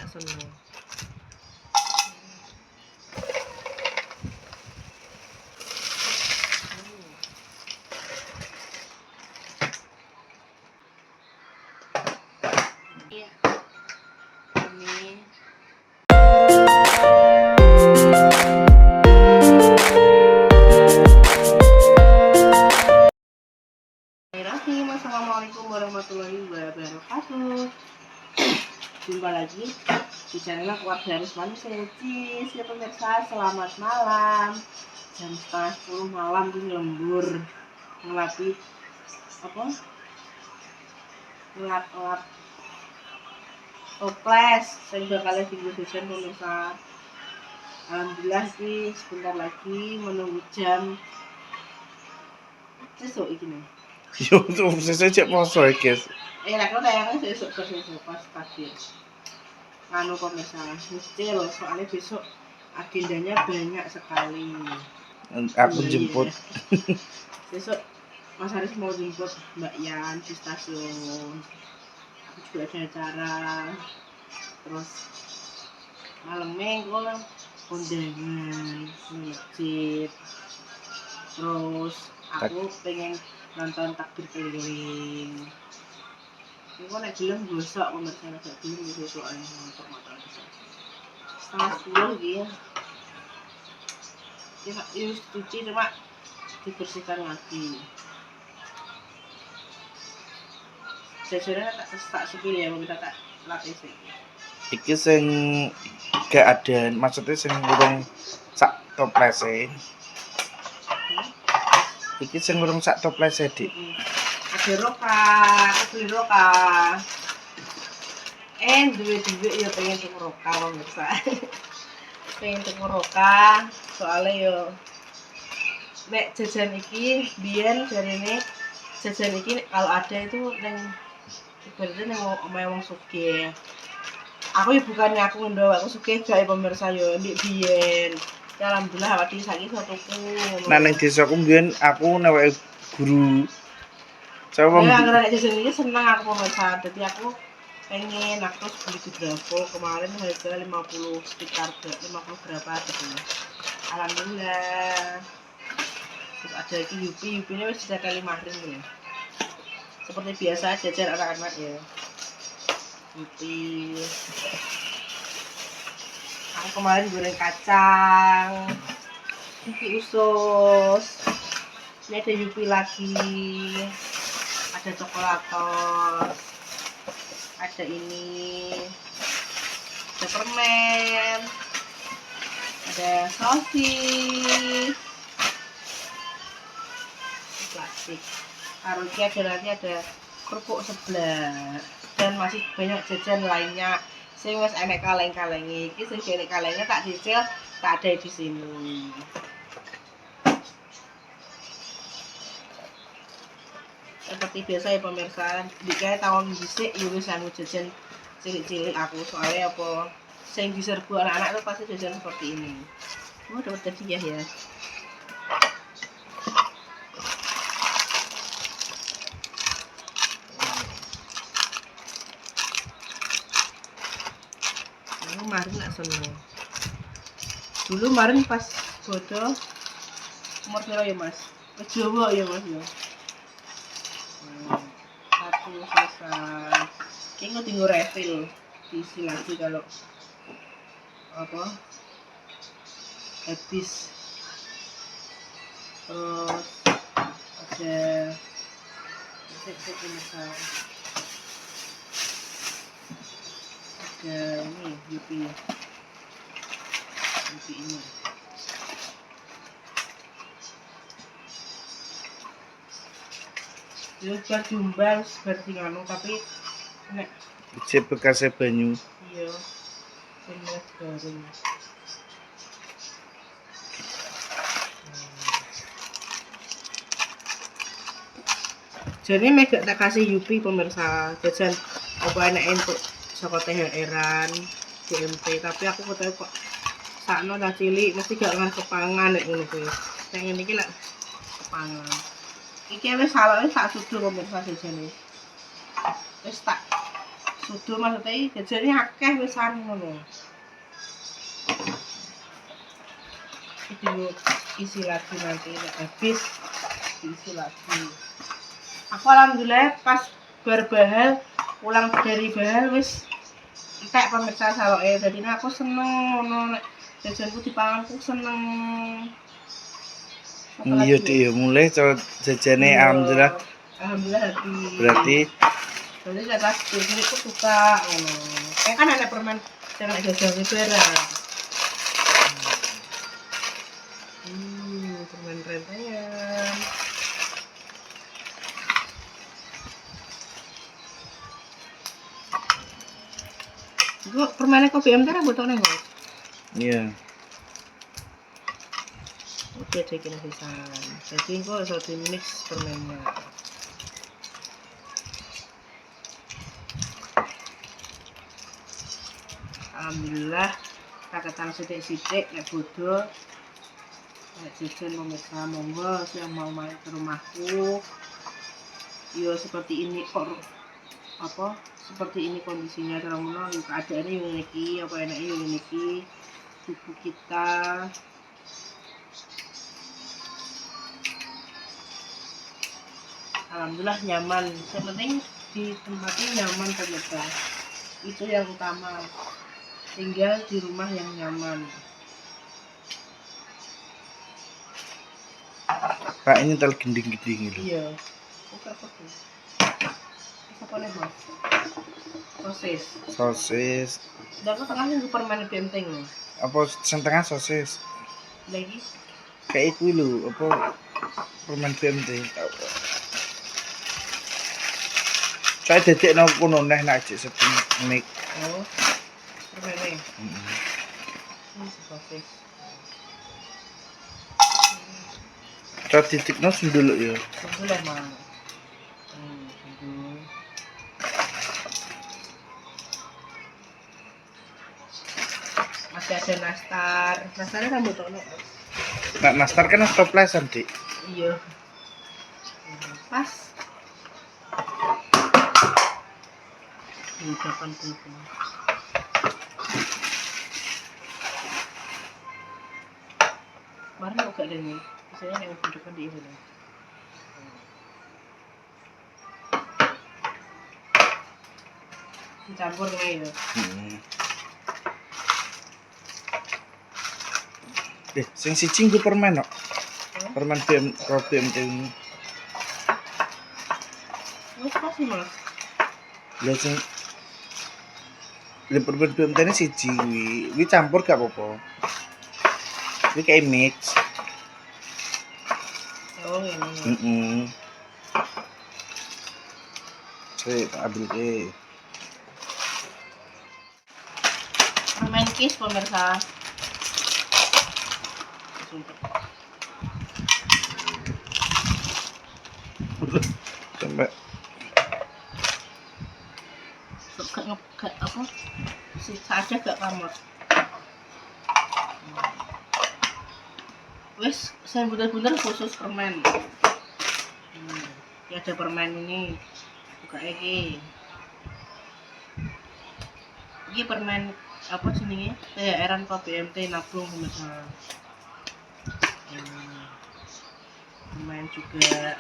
seneng. Iya. Ini Assalamualaikum warahmatullahi wabarakatuh. Jumpa lagi di channel Keluarga Rusman Secis ya pemirsa. Selamat malam. Jam 9:30 malam di lembur ngelapi apa? Ngelap toples. Saya juga kalian tinggal jajan pemirsa. Alhamdulillah sih sebentar lagi menunggu jam sesuk iki. Yo, sesuk cek poso iki, guys. Aku tayangnya besok pas pagi. Anu pemirsa, nyicil soalnya besok agendanya banyak sekali. Aku jemput. Besok Mas Haris mau jemput Mbak Yan di stasiun. Aku juga ada acara. Terus malam minggu kondangan, masjid. Terus aku pengen nonton takbir keliling. Ini kok nek gelem gosok pemirsa nek gelem gosok ae untuk motor bisa. 9:30 iki ya. Kita harus cuci cuma dibersihkan lagi. Jajaran tak sepil ya pemirsa tak latih sih. Iki sing gak ada, maksudnya sing urung sak toplese. Iki sing urung sak toplese, Dik. Ada roka, beli roka. Duit ya pengen tuku roka pemirsa. Pengen tuku roka, soalnya yo nek jajan iki biyen jarine jajan iki kalau ada itu neng ibaratnya neng omahe wong sugih. Aku ya bukannya aku ngendho aku sugih gak pemirsa yo ndek biyen. Ya alhamdulillah awake dhewe saiki iso tuku. Nah ning desaku mbiyen aku neweke guru. Coba Ya nek jajan iki seneng aku pemirsa. Dadi aku pengen aku terus beli di Bravo kemarin harga 50 sekitar 50 berapa gitu. Alhamdulillah. Terus ada lagi Yupi-nya wis sudah kali mahrin ya. Seperti biasa jajan anak-anak ya. Yupi. Aku kemarin goreng kacang. Yupi usus. Ini ada Yupi lagi. Ada coklatos. Ada ini. Ada permen. Ada sosis. Plastik. Taruhnya ada kerupuk sebelah dan masih banyak jajan lainnya. Sing wis enek kaleng-kalengi. Iki sing enek kalengnya tak cicil, tak ada di sini. Seperti biasa ya pemirsa, dikaya tahun dhisik ya wis anu jajan cilik-cilik aku soalnya apa sing diserbu anak-anak itu pasti jajan seperti ini. Oh, dapat hadiah ya. Kemarin nak seneng. Dulu kemarin pas bodoh umur berapa ya mas? Jawa ya mas ya. Satu selesai. Kayaknya tinggal refill diisi lagi kalau apa habis. Terus ada misal ada ini Yupi ini ya buat jumbang seperti anu tapi nek cek bekasnya banyu. Iya bener garing. Jadi mega tak kasih Yupi pemirsa jajan apa enak untuk saka THR-an GMT tapi aku ketemu kok sakno dah cilik mesti gak ngan kepangan nek ngono kuwi. Sing ngene iki lek kepangan. Iki wis salone sak sudu pemirsa jajane. Wis tak Dudu maksudnya jajane akeh wisan ngono. Itu isi lagi nanti habis diisi lagi. Aku alhamdulillah pas berbahal pulang dari bahal wis entek pemirsa saloke. Jadi aku seneng ngono nek jajanku dipanganku seneng. Iya deh, mulai jajane alhamdulillah. Alhamdulillah habis. Berarti saya pas ini aku suka ngono. Kayak kan ada permen jangan jajan itu ya. Permen rentengan. Itu permennya kopi MT kan botolnya nggak? iya. Oke, cekin pisan. Jadi kok iso di mix permennya. Alhamdulillah raketan sithik-sithik nek bodho. Nek jajan pemirsa monggo yang mau main ke rumahku. Yo seperti ini kok apa? Seperti ini kondisinya terus keadaannya yang ini apa enaknya yang ini tubuh kita. Alhamdulillah nyaman. Yang penting di tempatnya nyaman pemirsa. Itu yang utama. Tinggal di rumah yang nyaman. Pak ini tel gending-gending gitu. Iya. Buka apa tuh? Apa nih bos? Sosis. Sosis. Dan tengahnya juga permen benteng loh. Apa setengah sosis? Lagi? Kayak itu lho, apa permen BMT. Saya dedek nang kono neh nak jek sepenik. Oh. Permen. Sosis. Cara titikno sundul ya. Sundul emang. Sundul. Masih ada nastar. Nastarnya kan botolnya. Nak nastar kan toplesan, Dik. Iya. Pas. Ini kapan tuh? Kemarin juga ada nih. Misalnya yang depan di ini. Dicampur dengan itu. Sing siji nggo permen kok. Permen BMT ini. Wes pasti Mas. Lha sing le permen BMT ini siji kuwi campur gak apa-apa. Ini kayak mix. Oh ini. Saya ambil ke. Permen kis pemirsa. Sampai Gak apa? Sisa aja gak kamar. Wes, saya bener-bener khusus permen. Ya ada permen ini. Buka ini. Ini permen apa jenenge? Eran BMT nabung pemirsa. Permen juga.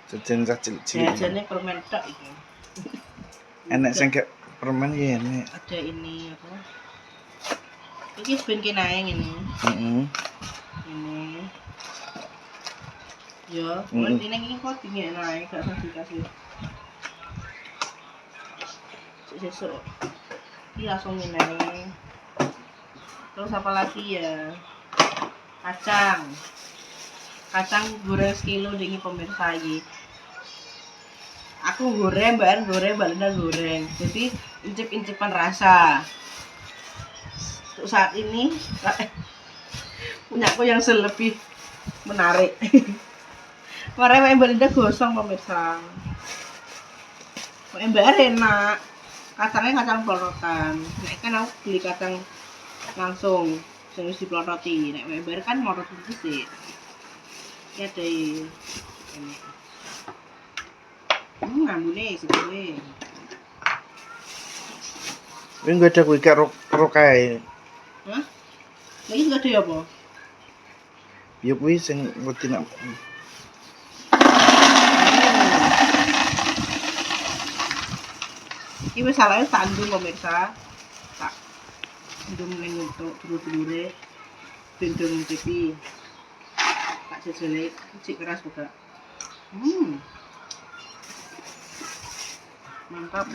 jajan cilik-cilik. Jajannya permen tok itu. Enak sing kayak permen ya ini. Ada ini apa? Ini ben kenaeng ini. Ini. Ya, ini kok tinggi naik gak usah dikasih. Sesuk. Ini langsung ini. Terus apa lagi ya? Kacang goreng sekilo dingi pemirsa iki. Aku goreng, Mbak Linda goreng. Jadi incip-incipan rasa. Untuk saat ini punyaku yang lebih menarik. Kemarin Mbak Linda gosong pemirsa. Mbak enak. Kacangnya kacang pelorotan. Nek kan aku beli kacang langsung sing wis dipeloroti. Nek Mbak kan morot sih. Ya deh. Ngambune segede. Kuwi enggak ada kuwi karo kae. Hah? Lagi nggak ada ya apa? Ya kuwi sing ngerti nak. Iki wis salahnya tak andung pemirsa. Tak andung ning untuk dulur-dulure bendong TV. Tak jejele cik keras juga. Mantap.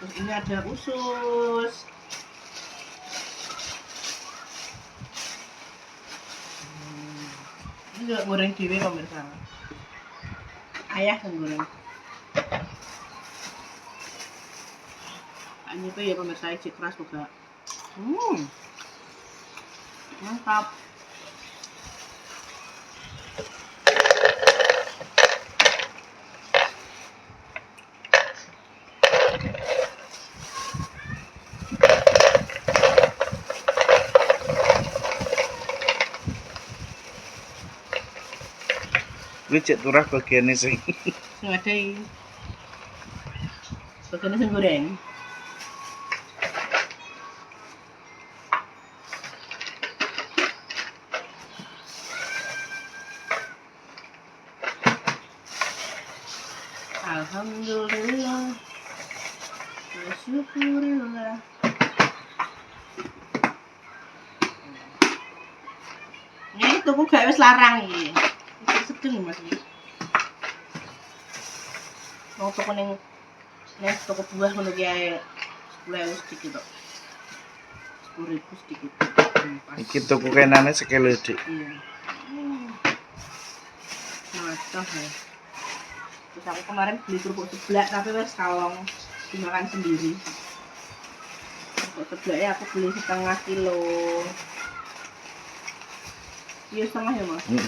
Terus ini ada usus. Ini juga goreng dewe pemirsa. Ayah yang goreng. Ini tuh ya pemirsa cik keras juga. Mantap. Kuwi cek turah bagiane sing Sing ada ini. Bagiannya sing goreng. Alhamdulillah. Syukurillah. Ini tuku gak wis larang iki. Iki sedeng Mas iki. Mau toko ning toko buah ngono ki ae 10.000 sedikit tok. 10.000 sedikit. iki tuku kenane sekelo Dik. Iya. Mantap ya. Terus aku kemarin beli kerupuk seblak tapi wes kalong dimakan sendiri. Kerupuk seblaknya aku beli 1,5 kilo. Iya setengah ya Mas? Sini.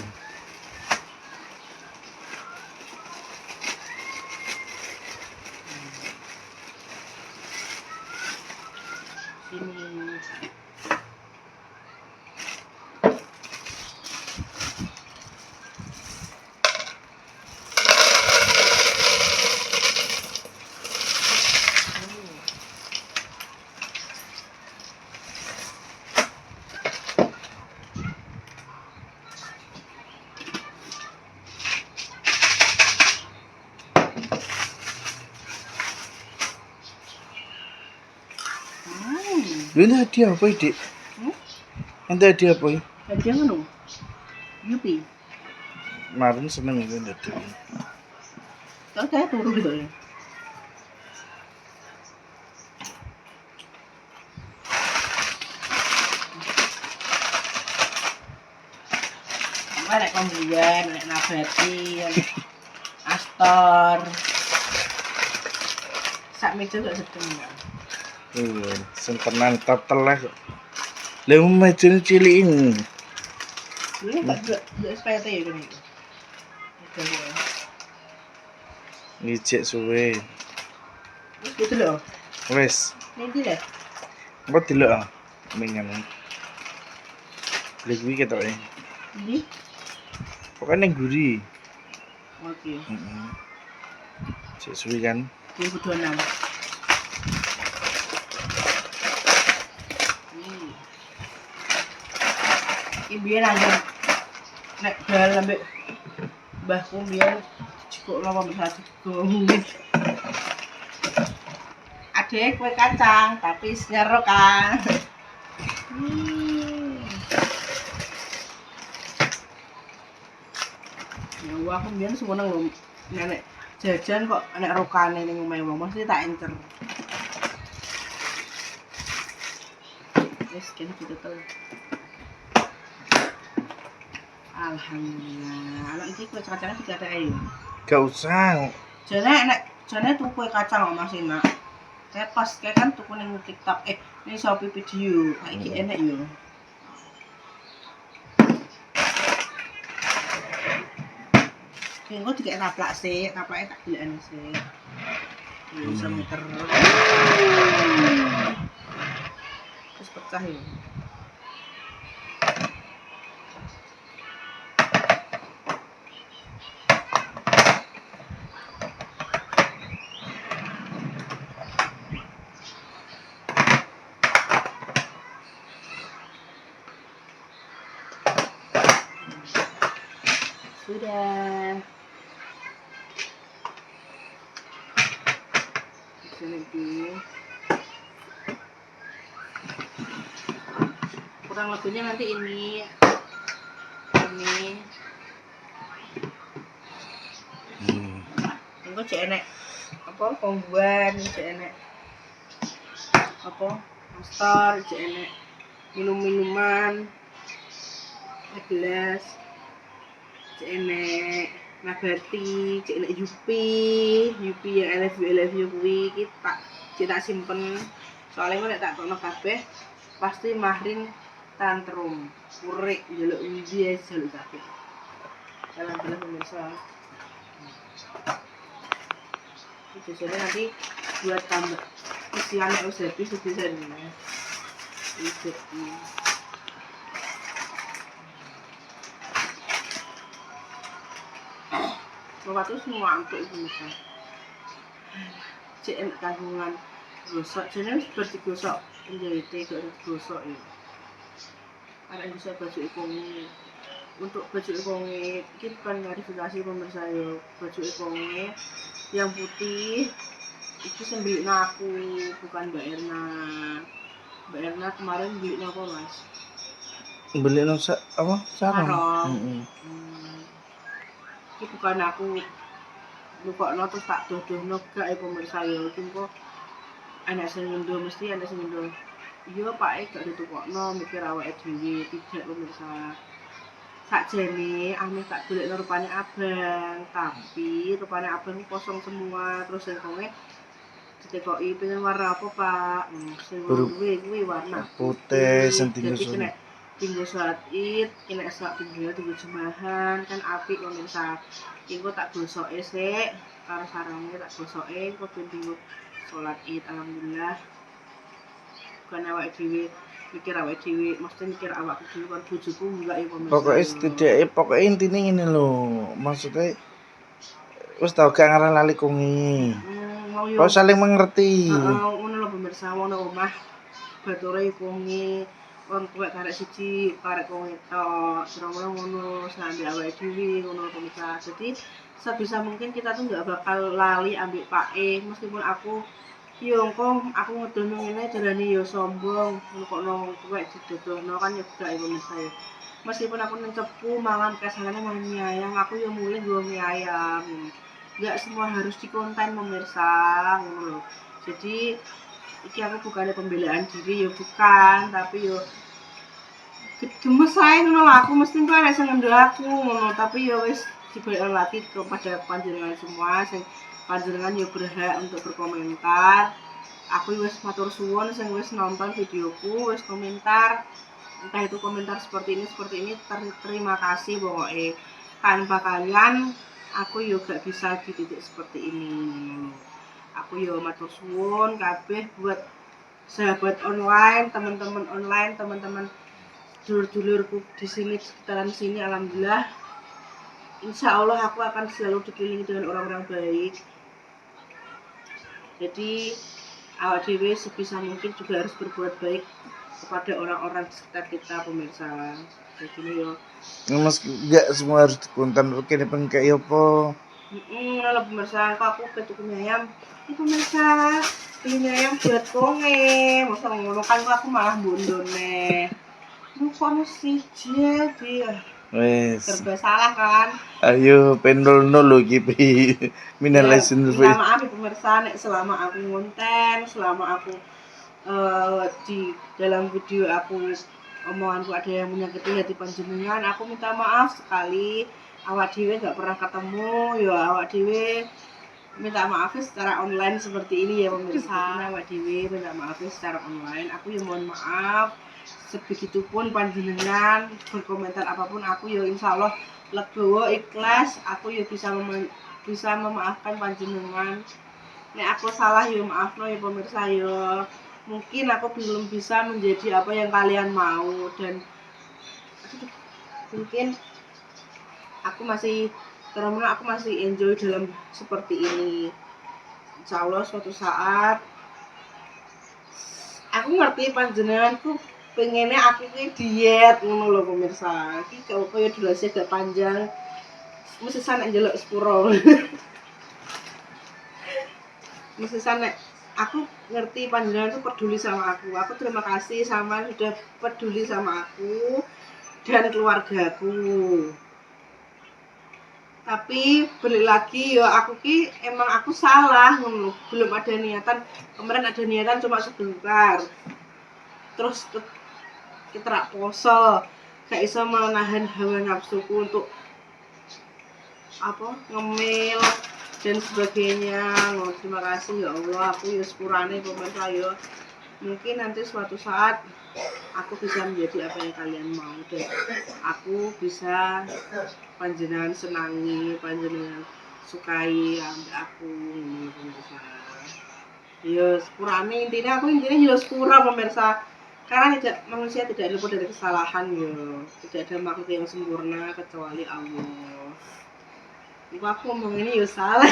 Ini hadiah apa Dik? Nanti hadiah apa? Hadiah ngono. Yupi. Kemarin seneng itu hadiah. Kalau saya turu gitu ya. Nek kombian, nek nabati, Astor. Sak meja gak sedeng ya. Iya, sing tenan telah. Lah mejane cilik ini. Ini enggak SPT ya kan itu. Ngicik suwe. Wis gitu loh. Wes, Nanti deh. apa delok ah? Minyan. Beli kuwi ketoke. Ini. Pokoknya ning guri. Oke. Cek suwi kan. 2026. Iki biyen anjir nek dal ambek mbahku biyen jikok lama bisa digongin. Adek kue kacang tapi nyerok kan. Ya aku biyen seneng lho nenek jajan kok nek rokane ning omahe wong mesti tak encer. Wis kene ditutul. Alhamdulillah. Anak iki kue kacangnya juga ada ayo. Gak usah. Jane tuku kue kacang kok Mas Ina. Kayak pas kayak kan tuku ning TikTok ning Shopee video. Kayak iki enak yo. Engko dikek taplak sih, taplake tak delokane sih. Semeter. Terus pecah ya. Sudah. Lagi. Kurang lebihnya nanti ini. Engko cek enek apa kombuan, cek enek apa monster, cek enek minum-minuman gelas, cek enek nabati, cek enek yupi yang I love you kuwi kita cek tak simpen. Soalnya kok nek tak tokno kabeh pasti Mahrin tantrum, purik njaluk undi jaluk kabeh. Dalam pemirsa. Jadi nanti buat tambah isian yang udah habis bisa nih. Jadi bapak tuh semua untuk itu misal. Cek kandungan gosok, jadi seperti gosok penjahitnya gak gosok ya. Ada bisa baju ikongi. Untuk baju ikongi kita kan klarifikasi pemirsa ya. Baju ikongi yang putih itu sembeli aku, bukan Mbak Erna. Mbak Erna kemarin beli apa mas? Beli apa? Sarung. Ini bukan aku lukokno terus tak dodohno gak ya pemirsa ya. Kok anak sing ngendo mesti anak sing ngendo. Iya Pak gak ditukokno mikir awake dhewe tidak pemirsa. Sakjane ame tak golekno rupane abang, tapi rupane abang kosong semua terus sengkonge ditekoki pengen warna apa Pak? Sing kuwi warna putih sing tinggo salat Id, kena sak tinggo jemahan kan apik pemirsa. Iku tak gosoke sik karo sarunge tak gosoke kok tinggo salat Id alhamdulillah. Bukan awake dhewe mikir awake dhewe, mesti mikir awakku dhewe kan bojoku enggak ya pemirsa. Pokoknya setidaknya pokoknya intinya ngene lho, maksudnya wis tau gak ngaran lali kungi. Kok saling mengerti. Ngono lho pemirsa, ngono omah bature kungi, wong tuwek karek siji, karek kungi tok. Terus ngono sampe awake dhewe ngono pemirsa. Jadi sebisa mungkin kita tuh enggak bakal lali ambek Pak meskipun aku yo kok aku ngedono ngene jarane yo sombong, kok nang tuwek didodohno kan yo gak ya pemirsa ya. Meskipun aku nencepu mangan kesane mangan mie ayam, aku yo mulih nggo mie ayam. Enggak semua harus dikonten pemirsa, ngono lho. Jadi iki aku bukannya pembelaan diri yo bukan, tapi yo gemes ae ngono lho aku mesti kok ana sing ngendo aku ngono, tapi yo wis dibalik lagi kepada panjenengan semua sing panjenengan yo berhak untuk berkomentar. Aku wis matur suwun sing wis nonton videoku, wis komentar. Entah itu komentar seperti ini, terima kasih pokoknya. Tanpa kalian, aku yo gak bisa di titik seperti ini. Aku yo matur suwun kabeh buat sahabat online, teman-teman online, teman-teman dulur-dulurku di sini sekitaran sini alhamdulillah. Insya Allah aku akan selalu dikelilingi dengan orang-orang baik. Jadi awak dhewe sebisa mungkin juga harus berbuat baik kepada orang-orang di sekitar kita pemirsa. Jadi yo. Mas enggak semua harus dikonten oke nih pengen kayak apa? Kalau pemirsa aku tuku ayam. Ini pemirsa beli ayam buat konge. Masa ngono kan aku malah bondone. Lu kok mesti jadi Wes. Serba salah kan? Ayo pendol lho iki minalesin minta maaf ya pemirsa nek selama aku ngonten, selama aku di dalam video aku omonganku ada yang menyakiti hati panjenengan, aku minta maaf sekali. Awak dhewe gak pernah ketemu, ya awak dhewe minta maaf secara online seperti ini ya pemirsa. Awak dhewe minta maaf secara online, aku ya mohon maaf. Sebegitupun panjenengan berkomentar apapun aku ya insyaallah legowo ikhlas, aku ya bisa memaafkan panjenengan. Nek aku salah ya maafno ya pemirsa ya. Mungkin aku belum bisa menjadi apa yang kalian mau dan mungkin aku masih enjoy dalam seperti ini. Insyaallah suatu saat aku ngerti panjenenganku pengennya aku ini diet ngono lho pemirsa. Iki kaya durasi agak panjang. mesti nek ndelok sepuro. Mesti nek aku ngerti panjenengan tuh peduli sama aku. Aku terima kasih sama sudah peduli sama aku dan keluargaku. Tapi balik lagi ya aku ki emang aku salah ngono. Belum ada niatan. Kemarin ada niatan cuma sebentar. Terus kita rak poso. Gak bisa menahan hawa nafsuku untuk apa ngemil dan sebagainya. Oh, terima kasih ya Allah, aku ya sepurane pemirsa ya. Mungkin nanti suatu saat aku bisa menjadi apa yang kalian mau dan aku bisa panjenengan senangi, panjenengan sukai ambek aku ini pemirsa. Ya sepurane intinya aku ya sepura pemirsa. Karena manusia tidak luput dari kesalahan ya. Tidak ada makhluk yang sempurna kecuali Allah. Ibu aku ngomong ini ya salah.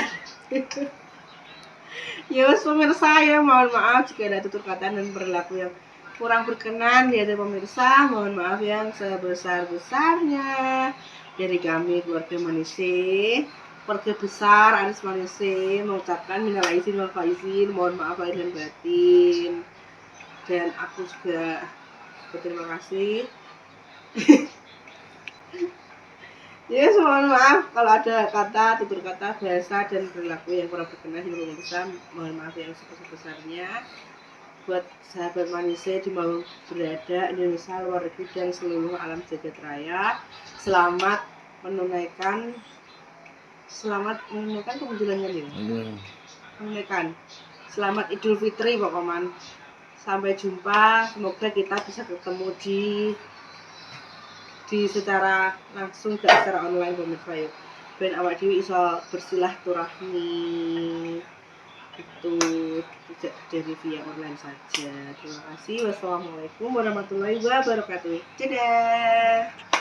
Ya pemirsa ya mohon maaf jika ada tutur kata dan perilaku yang kurang berkenan di hadapan pemirsa. Mohon maaf yang sebesar-besarnya dari kami keluarga Manise, keluarga besar Aris Manise mengucapkan minal aizin wal faizin, mohon maaf lahir dan batin. Dan aku juga berterima kasih. Ya, mohon maaf kalau ada kata, tutur kata, bahasa, dan perilaku yang kurang berkenan di pemirsa. Mohon maaf yang sebesar-besarnya. Buat sahabat Manise di mau berada Indonesia, luar negeri, dan seluruh alam jagat raya. Selamat menunaikan kemunculan kan ya? Menunaikan. Selamat Idul Fitri pokoknya. Sampai jumpa. Semoga kita bisa ketemu di secara langsung gak secara online pemirsa ya. Ben awak dhewe iso bersilaturahmi itu tidak dari via online saja. Terima kasih. Wassalamualaikum warahmatullahi wabarakatuh. Dadah.